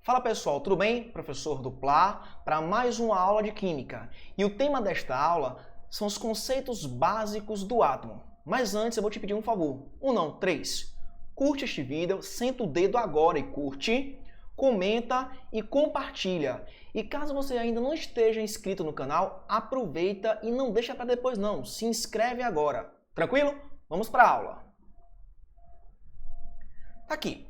Fala pessoal, tudo bem? Professor Duplar para mais uma aula de Química. E o tema desta aula são os conceitos básicos do átomo. Mas antes eu vou te pedir um favor. Não, três. Curte este vídeo, senta o dedo agora e curte, comenta e compartilha. E caso você ainda não esteja inscrito no canal, aproveita e não deixa para depois não. Se inscreve agora. Tranquilo? Vamos para a aula. Tá aqui.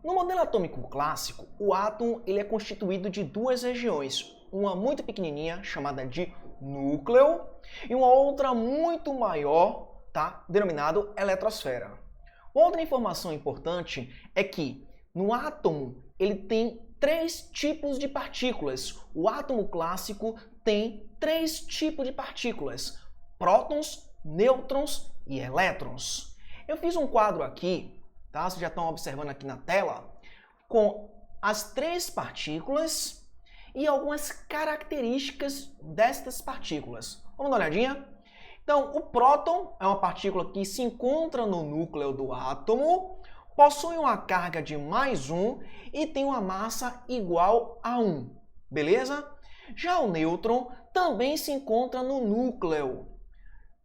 No modelo atômico clássico, o átomo ele é constituído de duas regiões, uma muito pequenininha, chamada de núcleo, e uma outra muito maior, denominado eletrosfera. Outra informação importante é que no átomo ele tem três tipos de partículas. O átomo clássico tem três tipos de partículas: prótons, nêutrons e elétrons. Eu fiz um quadro aqui, vocês já estão observando aqui na tela, com as três partículas e algumas características destas partículas. Vamos dar uma olhadinha? Então, o próton é uma partícula que se encontra no núcleo do átomo, possui uma carga de +1 e tem uma massa igual a 1. Beleza? Já o nêutron também se encontra no núcleo.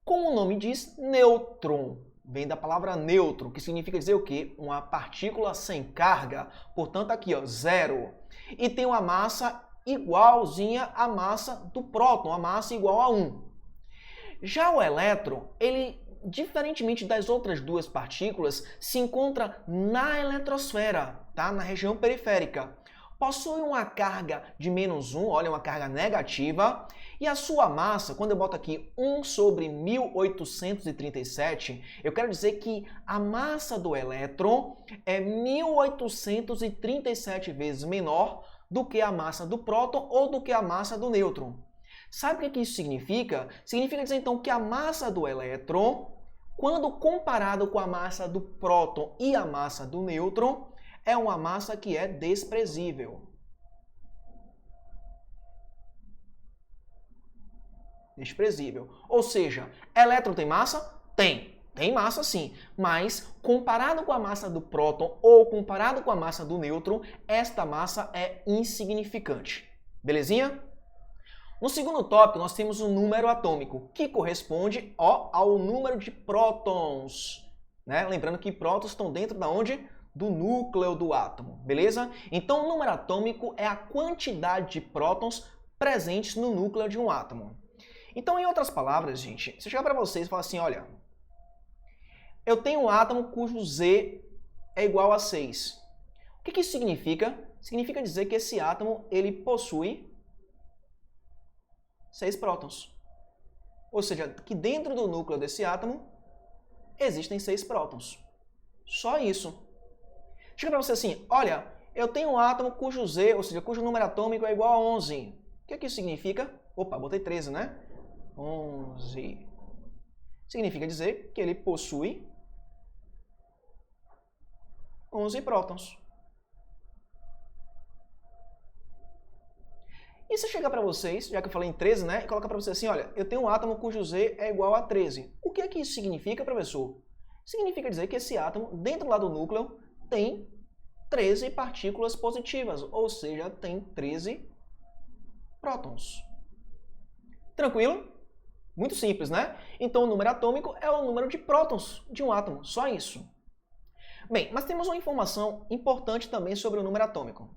Como o nome diz, nêutron. Vem da palavra neutro, que significa dizer o quê? Uma partícula sem carga. Portanto, aqui, ó, zero. E tem uma massa igualzinha à massa do próton, a massa igual a 1. Já o elétron, ele, diferentemente das outras duas partículas, se encontra na eletrosfera, na região periférica. Possui uma carga de -1, olha, uma carga negativa, e a sua massa, quando eu boto aqui 1 sobre 1837, eu quero dizer que a massa do elétron é 1837 vezes menor do que a massa do próton ou do que a massa do nêutron. Sabe o que isso significa? Significa dizer então que a massa do elétron, quando comparado com a massa do próton e a massa do nêutron, é uma massa que é desprezível. Desprezível. Ou seja, elétron tem massa? Tem. Tem massa sim. Mas, comparado com a massa do próton ou comparado com a massa do nêutron, esta massa é insignificante. Belezinha? No segundo tópico, nós temos o número atômico, que corresponde ao número de prótons. Lembrando que prótons estão dentro da onde? Do núcleo do átomo, beleza? Então, o número atômico é a quantidade de prótons presentes no núcleo de um átomo. Então, em outras palavras, gente, se eu chegar para vocês e falar assim, olha, eu tenho um átomo cujo Z é igual a 6. O que isso significa? Significa dizer que esse átomo ele possui 6 prótons. Ou seja, que dentro do núcleo desse átomo existem 6 prótons. Só isso. Chega para você assim, olha, eu tenho um átomo cujo Z, ou seja, cujo número atômico é igual a 11. O que isso significa? Opa, botei 13, né? 11. Significa dizer que ele possui 11 prótons. E se chegar para vocês, já que eu falei em 13, né? E colocar para vocês assim, olha, eu tenho um átomo cujo Z é igual a 13. O que isso significa, professor? Significa dizer que esse átomo, dentro lá do núcleo, tem 13 partículas positivas, ou seja, tem 13 prótons. Tranquilo? Muito simples, né? Então, o número atômico é o número de prótons de um átomo, só isso. Bem, mas temos uma informação importante também sobre o número atômico,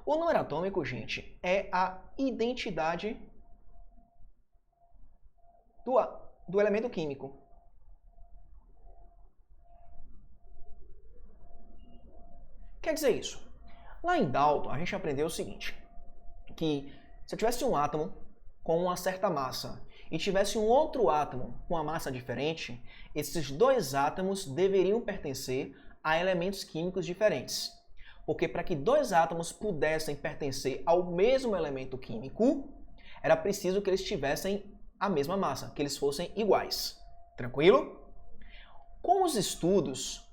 O número atômico, gente, é a identidade do elemento químico. Quer dizer isso? Lá em Dalton, a gente aprendeu o seguinte, que se eu tivesse um átomo com uma certa massa e tivesse um outro átomo com uma massa diferente, esses dois átomos deveriam pertencer a elementos químicos diferentes. Porque para que dois átomos pudessem pertencer ao mesmo elemento químico, era preciso que eles tivessem a mesma massa, que eles fossem iguais. Tranquilo? Com os estudos,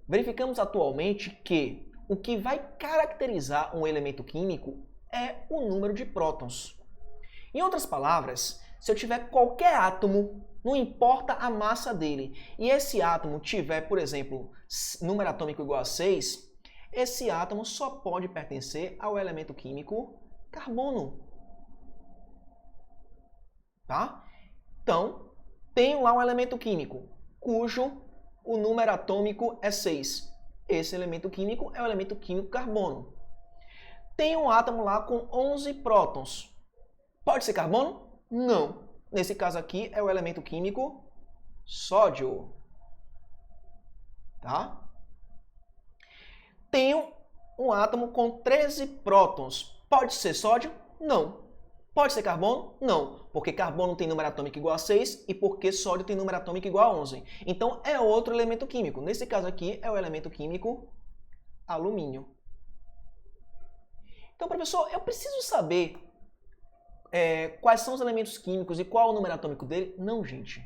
verificamos atualmente que o que vai caracterizar um elemento químico é o número de prótons. Em outras palavras, se eu tiver qualquer átomo, não importa a massa dele, e esse átomo tiver, por exemplo, número atômico igual a 6, esse átomo só pode pertencer ao elemento químico carbono. Tá? Então, tenho lá um elemento químico cujo o número atômico é 6. Esse elemento químico é o elemento químico carbono. Tem um átomo lá com 11 prótons. Pode ser carbono? Não. Nesse caso aqui é o elemento químico sódio. Tá? Tenho um átomo com 13 prótons. Pode ser sódio? Não. Pode ser carbono? Não, porque carbono tem número atômico igual a 6 e porque sódio tem número atômico igual a 11. Então, é outro elemento químico. Nesse caso aqui, é o elemento químico alumínio. Então, professor, eu preciso saber quais são os elementos químicos e qual é o número atômico dele? Não, gente.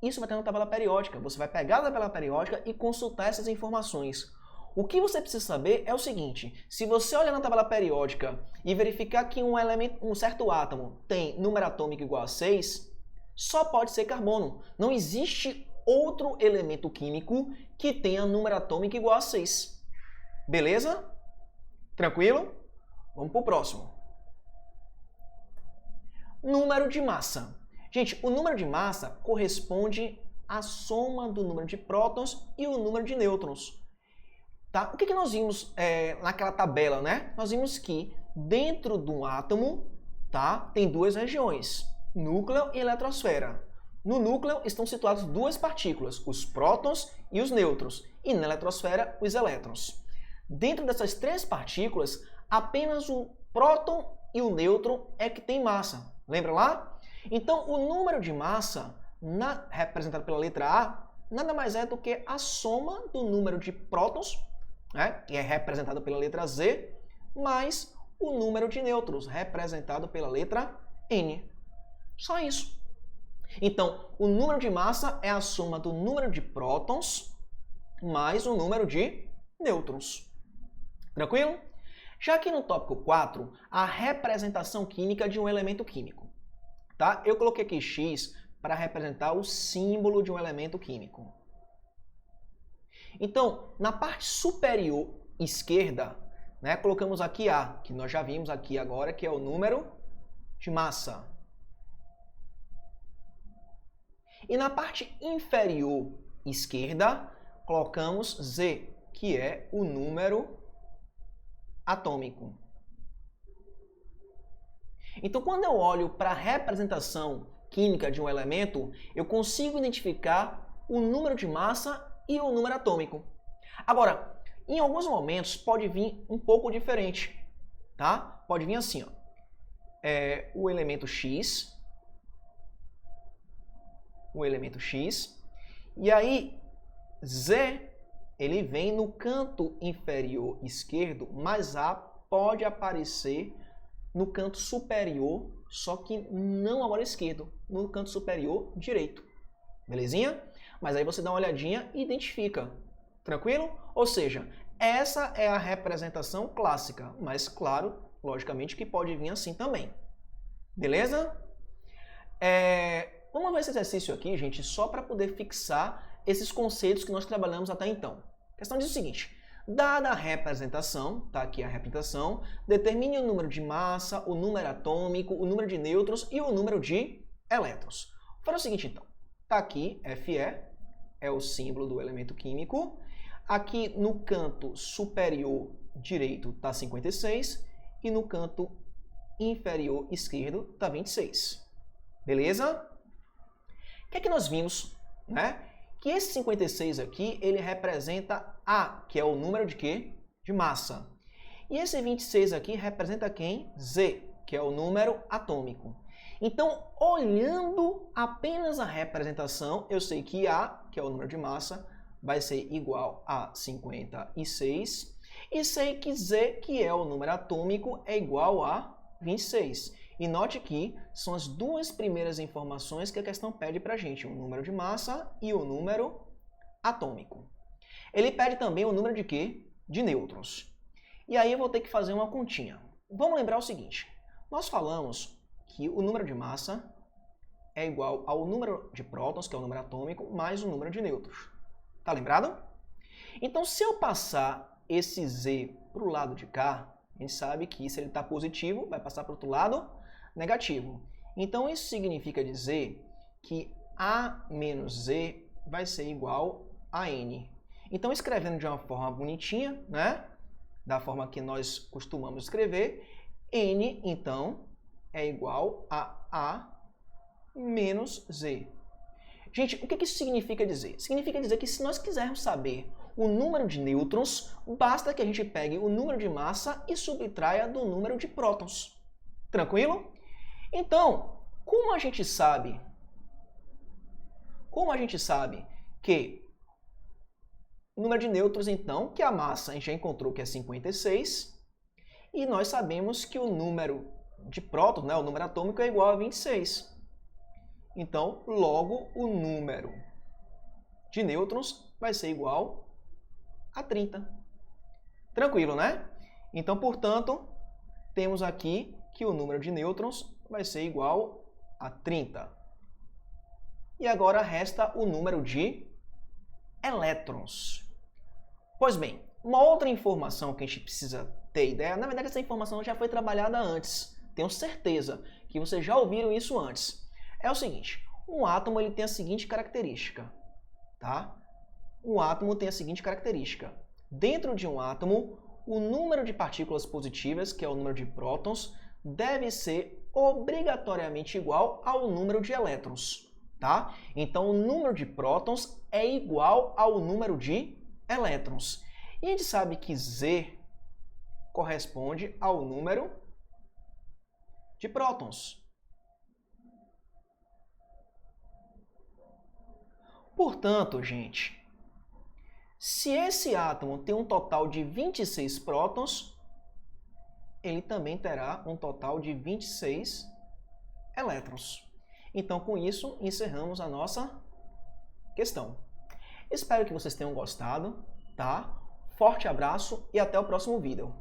Isso vai ter na tabela periódica. Você vai pegar a tabela periódica e consultar essas informações. O que você precisa saber é o seguinte: se você olhar na tabela periódica e verificar que um certo átomo tem número atômico igual a 6, só pode ser carbono. Não existe outro elemento químico que tenha número atômico igual a 6. Beleza? Tranquilo? Vamos para o próximo. Número de massa. Gente, o número de massa corresponde à soma do número de prótons e o número de nêutrons. Tá? O que nós vimos naquela tabela, né? Nós vimos que dentro de um átomo, tá, tem duas regiões, núcleo e eletrosfera. No núcleo estão situadas duas partículas, os prótons e os nêutrons, e na eletrosfera, os elétrons. Dentro dessas três partículas, apenas o próton e o nêutron é que tem massa. Lembra lá? Então, o número de massa, representado pela letra A, nada mais é do que a soma do número de prótons, que é representado pela letra Z, mais o número de nêutrons, representado pela letra N. Só isso. Então, o número de massa é a soma do número de prótons mais o número de nêutrons. Tranquilo? Já aqui no tópico 4, a representação química de um elemento químico. Tá? Eu coloquei aqui X para representar o símbolo de um elemento químico. Então, na parte superior esquerda, né, colocamos aqui A, que nós já vimos aqui agora, que é o número de massa. E na parte inferior esquerda, colocamos Z, que é o número atômico. Então, quando eu olho para a representação química de um elemento, eu consigo identificar o número de massa e o número atômico. Agora, em alguns momentos pode vir um pouco diferente, tá? Pode vir assim, ó. O elemento X, e aí Z, ele vem no canto inferior esquerdo, mas A pode aparecer no canto superior, só que não agora esquerdo, no canto superior direito. Belezinha? Mas aí você dá uma olhadinha e identifica. Tranquilo? Ou seja, essa é a representação clássica, mas claro, logicamente que pode vir assim também. Beleza? Vamos ver esse exercício aqui, gente, só para poder fixar esses conceitos que nós trabalhamos até então. A questão diz o seguinte: dada a representação, tá aqui a representação, determine o número de massa, o número atômico, o número de nêutrons e o número de elétrons. Vou fazer o seguinte então. Tá aqui Fe, é o símbolo do elemento químico. Aqui no canto superior direito está 56 e no canto inferior esquerdo está 26. Beleza? O que é que nós vimos, né? Que esse 56 aqui, ele representa A, que é o número de quê? De massa. E esse 26 aqui representa quem? Z, que é o número atômico. Então, olhando apenas a representação, eu sei que A, que é o número de massa, vai ser igual a 56. E sei que Z, que é o número atômico, é igual a 26. E note que são as duas primeiras informações que a questão pede para a gente, o número de massa e o número atômico. Ele pede também o número de quê? De nêutrons. E aí eu vou ter que fazer uma continha. Vamos lembrar o seguinte, nós falamos que o número de massa é igual ao número de prótons, que é o número atômico, mais o número de nêutrons. Tá lembrado? Então, se eu passar esse Z para o lado de cá, a gente sabe que se ele está positivo, vai passar para o outro lado negativo. Então, isso significa dizer que A menos Z vai ser igual a N. Então, escrevendo de uma forma bonitinha, né? Da forma que nós costumamos escrever, N, então, é igual a A menos Z. Gente, o que isso significa dizer? Significa dizer que se nós quisermos saber o número de nêutrons, basta que a gente pegue o número de massa e subtraia do número de prótons. Tranquilo? Então, como a gente sabe que o número de nêutrons, então, que a massa a gente já encontrou que é 56, e nós sabemos que o número de prótons, né, o número atômico, é igual a 26. Então, logo, o número de nêutrons vai ser igual a 30. Tranquilo, né? Então, portanto, temos aqui que o número de nêutrons vai ser igual a 30. E agora resta o número de elétrons. Pois bem, uma outra informação que a gente precisa ter ideia, na verdade essa informação já foi trabalhada antes, tenho certeza que vocês já ouviram isso antes. É o seguinte, um átomo ele tem a seguinte característica, tá? Um átomo tem a seguinte característica. Dentro de um átomo, o número de partículas positivas, que é o número de prótons, deve ser obrigatoriamente igual ao número de elétrons, tá? Então, o número de prótons é igual ao número de elétrons. E a gente sabe que Z corresponde ao número de prótons. Portanto, gente, se esse átomo tem um total de 26 prótons, ele também terá um total de 26 elétrons. Então, com isso, encerramos a nossa questão. Espero que vocês tenham gostado, tá? Forte abraço e até o próximo vídeo.